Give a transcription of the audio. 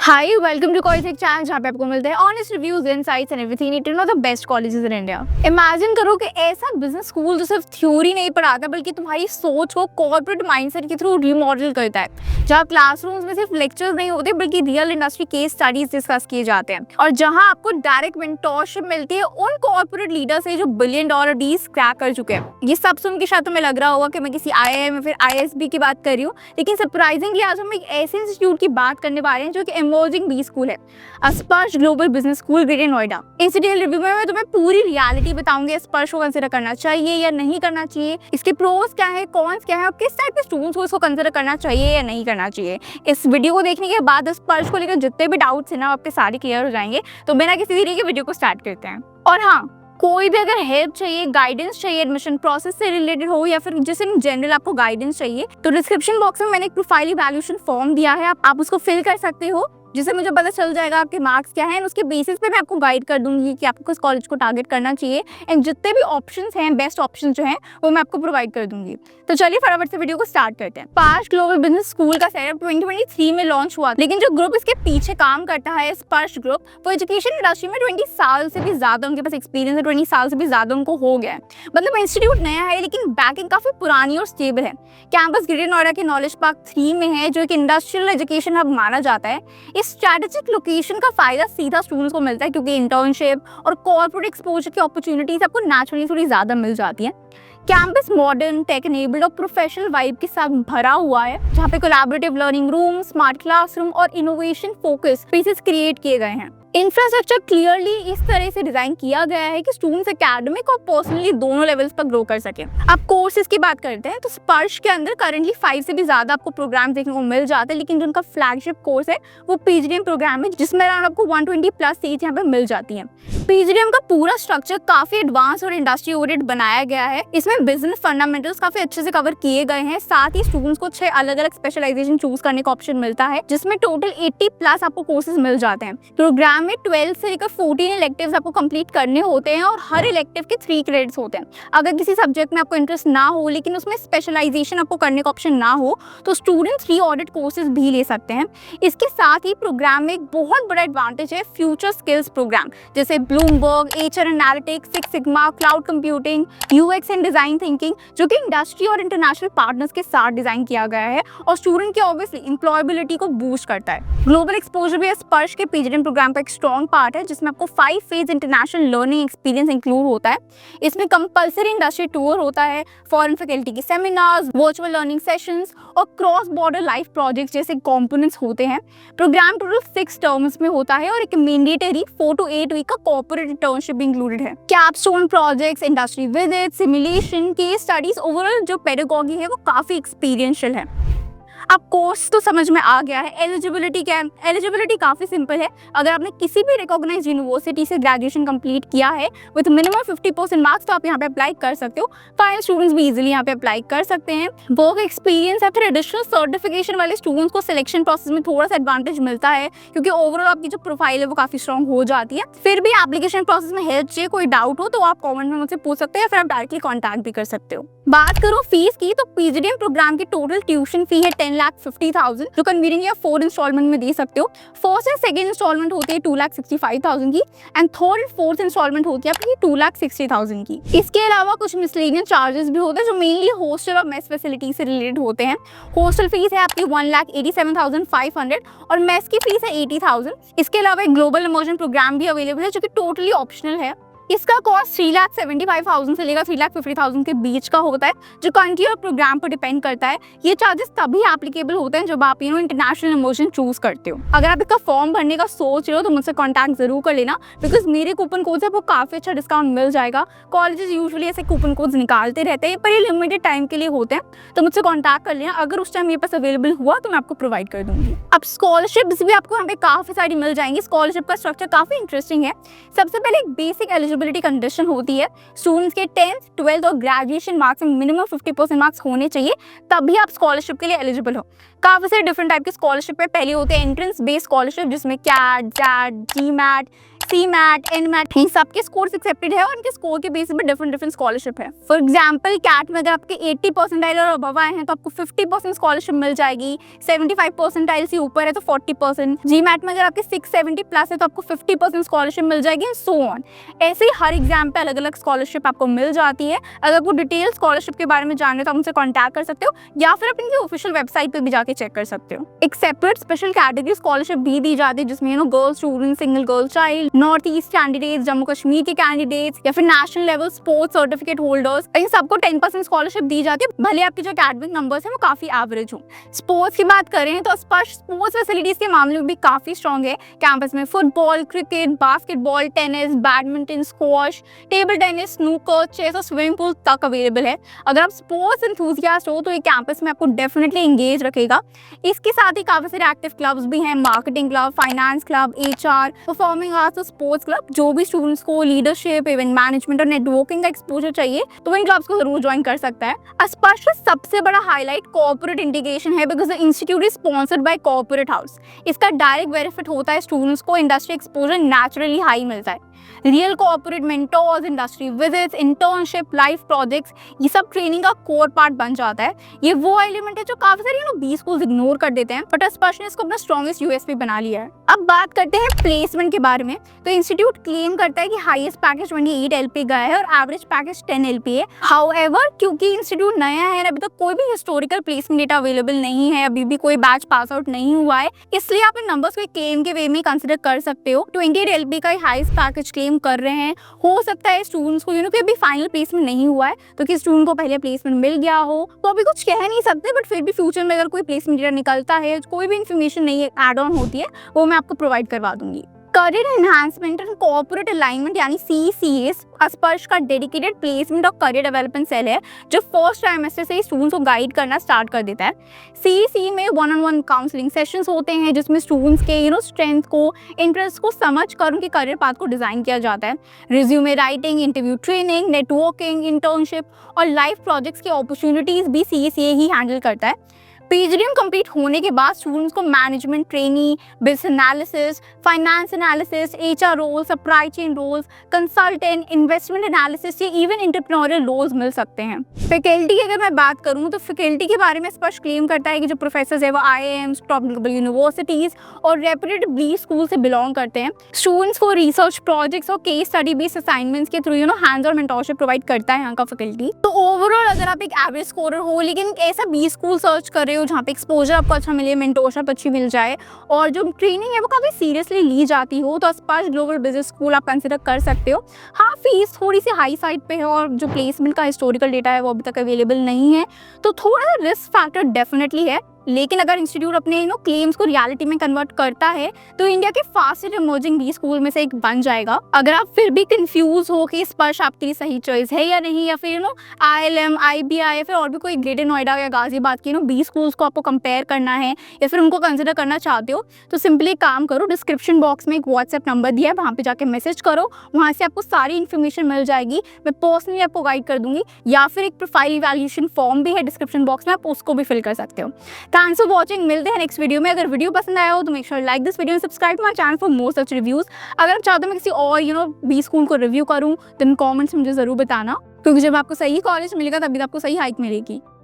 Hi welcome to college channel जहाँ पे आपको मिलते हैं honest reviews insights and everything need to know the best colleges in India. Imagine करो कि ऐसा बिजनेस स्कूल जो सिर्फ थ्योरी नहीं पढ़ाता बल्कि तुम्हारी सोच को कॉर्पोरेट माइंडसेट के थ्रू रीमॉडल करता है, जहाँ क्लासरूम्स में सिर्फ लेक्चर्स नहीं होते बल्कि real industry case studies discuss किए जाते हैं और जहाँ आपको डायरेक्ट मेंटोरशिप मिलती है उन कॉर्पोरेट लीडर से जो $1 बिलियन डील्स क्रैक कर चुके हैं। ये सब सुन के शायद तुम्हें लग रहा होगा कि मैं किसी IIM या फिर ISB की बात कर रही हूँ, लेकिन सरप्राइजिंगली आज हम एक ऐसे इंस्टीट्यूट की बात करने वाले हैं जो कि इमर्जिंग बी स्कूल है, स्पर्श global business school greater Noida. इस डिटेल रिव्यू में मैं तुम्हें पूरी रियलिटी बताऊंगी, स्पर्श को कंसिडर करना चाहिए या नहीं करना चाहिए, इसके प्रोस क्या है, कॉन्स क्या है और किस टाइप के स्टूडेंट्स को इसको कंसिडर करना चाहिए या नहीं करना चाहिए। इस वीडियो को देखने के बाद स्पर्श को लेकर जितने भी डाउट्स है ना आपके सारे क्लियर हो जाएंगे। तो बिना किसी देरी के वीडियो को स्टार्ट करते हैं। और हाँ, कोई भी अगर हेल्प चाहिए, गाइडेंस चाहिए एडमिशन प्रोसेस से रिलेटेड हो या फिर जैसे इन जनरल आपको गाइडेंस चाहिए, तो डिस्क्रिप्शन बॉक्स में मैंने एक प्रोफाइल इवैल्यूएशन फॉर्म दिया है, आप उसको फिल कर सकते हो, जिससे मुझे पता चल जाएगा आपके मार्क्स क्या हैं। उसके बेसिस पे मैं आपको गाइड कर दूंगी कि आपको किस कॉलेज को टारगेट करना चाहिए एंड जितने भी ऑप्शंस हैं, बेस्ट ऑप्शंस जो हैं वो मैं आपको प्रोवाइड कर दूंगी। तो चलिए फटाफट से वीडियो को स्टार्ट करते हैं। स्पर्श ग्लोबल बिजनेस स्कूल का सेटअप 2023 में लॉन्च हुआ, लेकिन जो ग्रुप इसके पीछे काम करता है स्पर्श ग्रुप, वो एजुकेशन इंडस्ट्री में 20 साल से भी ज्यादा उनके पास एक्सपीरियंस है, 20 साल से भी ज्यादा उनको हो गया है। मतलब इंस्टीट्यूट नया है लेकिन बैकिंग काफी पुरानी और स्टेबल है। कैंपस ग्रेटर नोएडा के नॉलेज पार्क 3 में है, जो एक इंडस्ट्रियल एजुकेशन हब माना जाता है। इस स्ट्रेटेजिक लोकेशन का फायदा सीधा स्टूडेंट्स को मिलता है क्योंकि इंटर्नशिप और कॉर्पोरेट एक्सपोजर की अपॉर्चुनिटीज आपको नेचुरली थोड़ी ज्यादा मिल जाती है। कैंपस मॉडर्न, टेक एनेबल्ड और प्रोफेशनल वाइब के साथ भरा हुआ है, जहाँ पे collaborative learning room, smart classroom और इनोवेशन फोकस स्पेसेस क्रिएट किए गए हैं। इंफ्रास्ट्रक्चर क्लियरली इस तरह से डिजाइन किया गया है कि स्टूडेंट्स एकेडमिक और पर्सनली दोनों लेवल्स पर ग्रो कर सके। अब कोर्सेज की बात करते हैं तो स्पर्श के अंदर करंटली 5 से भी ज्यादा आपको प्रोग्राम देखने को मिल जाते हैं, लेकिन जो उनका फ्लैगशिप कोर्स है वो PGDM प्रोग्राम है, जिसमें अराउंड आपको 120 प्लस सीट यहाँ पे मिल जाती है। PGDM का पूरा स्ट्रक्चर काफी एडवांस और इंडस्ट्री ओरिएंटेड बनाया गया है। इसमें बिजनेस फंडामेंटल्स काफी अच्छे से कवर किए गए हैं, साथ ही स्टूडेंट्स को 6 अलग अलग स्पेशलाइजेशन चूज करने का ऑप्शन मिलता है, जिसमें टोटल 80 प्लस आपको कोर्सेज मिल जाते हैं। प्रोग्राम में 12 से लेकर 14 इलेक्टिव्स आपको कंप्लीट करने होते हैं और हर इलेक्टिव के 3 क्रेडिट्स होते हैं। अगर किसी सब्जेक्ट में आपको इंटरेस्ट ना हो लेकिन उसमें स्पेशलाइजेशन आपको करने का ऑप्शन ना हो तो स्टूडेंट 3 ऑडिट कोर्सेज भी ले सकते हैं। इसके साथ ही प्रोग्राम में एक बहुत बड़ा एडवांटेज है फ्यूचर स्किल्स प्रोग्राम, जैसे Bloomberg, HR analytics, six sigma, cloud computing, UX and design thinking, जो कि इंडस्ट्री और इंटरनेशनल पार्टनर्स के साथ डिजाइन किया गया है और स्टूडेंट की ऑब्वियसली एम्प्लॉयबिलिटी को बूस्ट करता है। ग्लोबल एक्सपोजर भी स्पर्श के PGDM प्रोग्राम का एक स्ट्रॉन्ग पार्ट है, जिसमें आपको 5 phase international learning experience include होता है। इसमें कंपल्सरी इंडस्ट्री टूर होता है, फॉरेन फैकल्टी के सेमिनार्स, वर्चुअल लर्निंग सेशंस और क्रॉस बॉर्डर लाइफ प्रोजेक्ट्स जैसे कंपोनेंट्स होते हैं। प्रोग्राम टोटल 6 टर्म्स में होता है और एक मैंडेटरी 4 to 8 वीक का कॉर्पोरेट इंटर्नशिप इंक्लूडेड है। Capstone projects, industry visit, simulation, case studies, overall जो पेडागॉजी है वो काफी एक्सपीरियंशियल है। अब कोर्स तो समझ में आ गया है। एलिजिबिलिटी क्या है? एलिजिबिलिटी काफ़ी सिंपल है। अगर आपने किसी भी रिकॉग्नाइज्ड यूनिवर्सिटी से ग्रेजुएशन कंप्लीट किया है विद मिनिमम 50% मार्क्स तो आप यहाँ पे अप्लाई कर सकते हो। फाइनल स्टूडेंट्स भी इजीली यहाँ पे अप्लाई कर सकते हैं। वर्क एक्सपीरियंस या फिर एडिशनल सर्टिफिकेशन वाले स्टूडेंट्स को सिलेक्शन प्रोसेस में थोड़ा सा एडवांटेज मिलता है क्योंकि ओवरऑल आपकी जो प्रोफाइल है वो काफ़ी स्ट्रॉन्ग हो जाती है। फिर भी एप्लीकेशन प्रोसेस में हेल्प चाहिए, कोई डाउट हो तो आप कॉमेंट में मुझसे पूछ सकते हैं या फिर आप डायरेक्टली कॉन्टैक्ट भी कर सकते हो। बात करो फीस की तो PGDM प्रोग्राम की टोटल ट्यूशन फी है 10,50,000, जो कन्वीनियंटली आप 4 इंस्टॉलमेंट में दे सकते हो। फर्स्ट एंड सेकंड इंस्टॉलमेंट होती है 2,65,000 की and third and fourth installment होती है आपकी 2,60,000 की। इसके अलावा कुछ मिसलेनियस चार्जेस भी होते हैं जो मेनली हॉस्टल और मेस फैसिलिटी से रिलेटेड होते हैं। हॉस्टल फीस है आपकी 1,87,500 और मेस की फीस है 80,000। इसके अलावा एक ग्लोबल इमर्जन प्रोग्राम भी अवेलेबल है जो कि टोटली ऑप्शनल है। इसका कॉस्ट 3,75,000 से लेकर 3,50,000 के बीच का होता है, जो कंट्री और प्रोग्राम पर डिपेंड करता है। ये चार्जेस तभी एप्लीकेबल होते हैं जब आप इंटरनेशनल इमर्जन चूज करते हो। अगर आप इसका फॉर्म भरने का सोच रहे हो तो मुझसे कॉन्टैक्ट जरूर कर लेना, बिकॉज मेरे कूपन कोड से आपको काफी अच्छा डिस्काउंट मिल जाएगा। कॉलेजेस यूजुअली ऐसे कूपन कोड्स निकालते रहते हैं पर ये लिमिटेड टाइम के लिए होते हैं, तो मुझसे कॉन्टैक्ट कर लेना। अगर उस टाइम मेरे पास अवेलेबल हुआ तो मैं आपको प्रोवाइड कर दूंगी। अब स्कॉलरशिप्स भी आपको यहाँ पे काफी सारी मिल जाएंगी। स्कॉलरशिप का स्ट्रक्चर काफी इंटरेस्टिंग है। सबसे पहले एक बेसिक एलिजिबिलिटी कंडीशन होती है, स्टूडेंट्स के 10th, 12th और ग्रेजुएशन मार्क्स में मिनिमम 50% मार्क्स होने चाहिए, तभी आप स्कॉलरशिप के लिए एलिजिबल हो। काफी सारे डिफरेंट टाइप के स्कॉलरशिप है। पहले होते हैं एंट्रेंस बेस्ड स्कॉलरशिप जिसमें CAT, XAT, GMAT, CMAT, NMAT, इन सबके स्कोर्स एक्सेप्टेड है और इनके स्कोर के बेसिस पे डिफरेंट स्कॉलरशिप है। फॉर एग्जांपल कैट में अगर आपके 80 परसेंटाइल और अबव आए हैं तो आपको 50% स्कॉलरशिप मिल जाएगी, 75 परसेंटाइल से ऊपर है तो 40%, जीमैट में अगर आपके 670 प्लस है तो आपको 50% स्कॉलरशिप मिल जाएगी, सो ऑन। ऐसे ही हर एग्जाम पे अलग अलग स्कॉलरशिप आपको मिल जाती है। अगर आपको डिटेल स्कॉलरशिप के बारे में जानना है तो आप उनसे कॉन्टैक्ट कर सकते हो या फिर आप इनकी ऑफिशियल वेबसाइट पे भी जाके चेक कर सकते हो। एक सेपरेट स्पेशल कैटेगरी स्कॉलरशिप भी दी जाती है जिसमें girl student, single girl child, north east candidates, Jammu Kashmir के कैंडिडेट्स या फिर national level sports certificate holders, इन सबको 10% स्कॉलरशिप दी जाती है, भले आपके जो एकेडमिक नंबर्स हैं वो काफी एवरेज हो। स्पोर्ट्स की बात करें तो स्पोर्ट्स फैसिलिटीज के मामले में भी काफी स्ट्रॉन्ग है। कैंपस में football, cricket, basketball, tennis, badminton, squash, table tennis, snooker, chess और स्विमिंग पूल तक अवेलेबल है। अगर आप स्पोर्ट्स एंथुसियास्ट हो तो ये कैंपस में आपको डेफिनेटली एंगेज रखेगा। इसके साथ ही काफी सारे एक्टिव क्लब्स भी हैं, marketing club, finance club, HR, performing arts और स्पोर्ट्स क्लब। जो भी स्टूडेंट्स को लीडरशिप, इवेंट मैनेजमेंट और नेटवर्किंग का एक्सपोजर चाहिए तो इन क्लब्स को जरूर ज्वाइन कर सकता है। स्पर्श का सबसे बड़ा हाईलाइट कॉर्पोरेट इंटीग्रेशन है because the institute is sponsored by corporate house. इसका डायरेक्ट बेनिफिट होता है स्टूडेंट्स को इंडस्ट्री एक्सपोजर नेचुरली हाई मिलता है। Real corporate mentors, industry visits, internship, live projects, ये सब ट्रेनिंग का कोर पार्ट बन जाता है। ये वो एलिमेंट है जो काफी सारे बी स्कूल्स इग्नोर कर देते हैं, बट स्पर्श ने इसको अपना स्ट्रॉन्गेस्ट USP बना लिया है। अब बात करते हैं प्लेसमेंट के बारे में। तो इंस्टीट्यूट क्लेम करता है कि हाईएस्ट पैकेज 28 LP गया है और एवरेज पैकेज 10 LP है। हाउएवर क्योंकि इंस्टीट्यूट नया है, अभी तक कोई भी हिस्टोरिकल प्लेसमेंट डेटा अवेलेबल नहीं है, अभी भी कोई बैच पास आउट नहीं हुआ है, इसलिए आप इन नंबर्स को क्लेम के वे में कंसिडर कर सकते हो। 28 LP का हाईएस्ट पैकेज क्लेम कर रहे हैं। हो सकता है स्टूडेंट्स को कि अभी फाइनल प्लेसमेंट नहीं हुआ है तो कि स्टूडेंट को पहले प्लेसमेंट मिल गया हो, तो अभी कुछ कह नहीं सकते, बट फिर भी फ्यूचर में अगर कोई प्लेसमेंट डेटा निकलता है, कोई भी इन्फॉर्मेशन नहीं एड ऑन होती है, वो मैं आपको प्रोवाइड करवा दूंगी। Career enhancement and corporate alignment यानी CCAs स्पर्श का डेडिकेटेड प्लेसमेंट और करियर डेवलपमेंट सेल है जो फर्स्ट ट्राइमेस्टर से ही स्टूडेंट्स को गाइड करना स्टार्ट कर देता है। CEC में 1-on-1 काउंसलिंग सेशंस होते हैं जिसमें स्टूडेंट्स के स्ट्रेंथ को, इंटरेस्ट को समझ कर उनके करियर पाथ को डिजाइन किया जाता है। Resume writing, interview training, networking, internship और लाइव प्रोजेक्ट्स की अपॉर्चुनिटीज भी CECA ही हैंडल करता है। PGDM कंप्लीट होने के बाद स्टूडेंट्स को management trainee, business analysis, finance analysis, HR roles, supply chain roles, consultant, investment analysis या इवन एंटरप्रेन्योरियल रोल्स मिल सकते हैं। फैकल्टी की अगर मैं बात करूं तो फैकल्टी के बारे में स्पष्ट क्लेम करता है कि जो प्रोफेसर है वो IIMs, टॉप ग्लोबल यूनिवर्सिटीज और रेप्यूटेड बी स्कूल से बिलोंग करते हैं। स्टूडेंट्स को रिसर्च प्रोजेक्ट्स और केस स्टडी बेस्ड असाइनमेंट्स के through hands on mentorship provide करता है यहाँ का फैकल्टी। तो ओवरऑल अगर आप एक एवरेज स्कोरर हो लेकिन ऐसा बी स्कूल सर्च कर रहे हो जहाँ पे एक्सपोजर आपको अच्छा मिले, मेंटरशिप अच्छी मिल जाए और जो ट्रेनिंग है वो काफी सीरियसली ली जाती हो, तो स्पर्श ग्लोबल बिजनेस स्कूल आप कंसिडर कर सकते हो। हाँ, फीस थोड़ी सी हाई साइड पे है और जो प्लेसमेंट का हिस्टोरिकल डेटा है वो अभी तक अवेलेबल नहीं है, तो थोड़ा रिस्क फैक्टर डेफिनेटली है। लेकिन अगर इंस्टीट्यूट अपने क्लेम्स को रियलिटी में कन्वर्ट करता है तो इंडिया के फास्टेस्ट इमर्जिंग बी स्कूल में से एक बन जाएगा। अगर आप फिर भी कंफ्यूज हो कि स्पर्श आपके लिए सही चॉइस है या नहीं, या फिर ILM, IBI या फिर और भी कोई ग्रेटर नोएडा या गाजियाबाद की बी स्कूल्स को आपको कंपेयर करना है या फिर उनको कंसिडर करना चाहते हो, तो सिंपली काम करो, डिस्क्रिप्शन बॉक्स में एक WhatsApp नंबर दिया है, वहाँ पे जाके मैसेज करो, वहाँ से आपको सारी इन्फॉर्मेशन मिल जाएगी। मैं पर्सनली आपको गाइड कर दूंगी, या फिर एक प्रोफाइल इवैल्यूएशन फॉर्म भी है डिस्क्रिप्शन बॉक्स में, आप उसको भी फिल कर सकते हो। थैंक्स फॉर वॉचिंग, मिलते हैं नेक्स्ट वीडियो में। अगर वीडियो पसंद आया हो तो make sure like this video and subscribe to my channel for more such reviews. अगर आप चाहते हो मैं किसी और बी स्कूल को रिव्यू करूं तो कमेंट्स में मुझे जरूर बताना, क्योंकि जब आपको सही कॉलेज मिलेगा तभी आपको सही हाइक मिलेगी।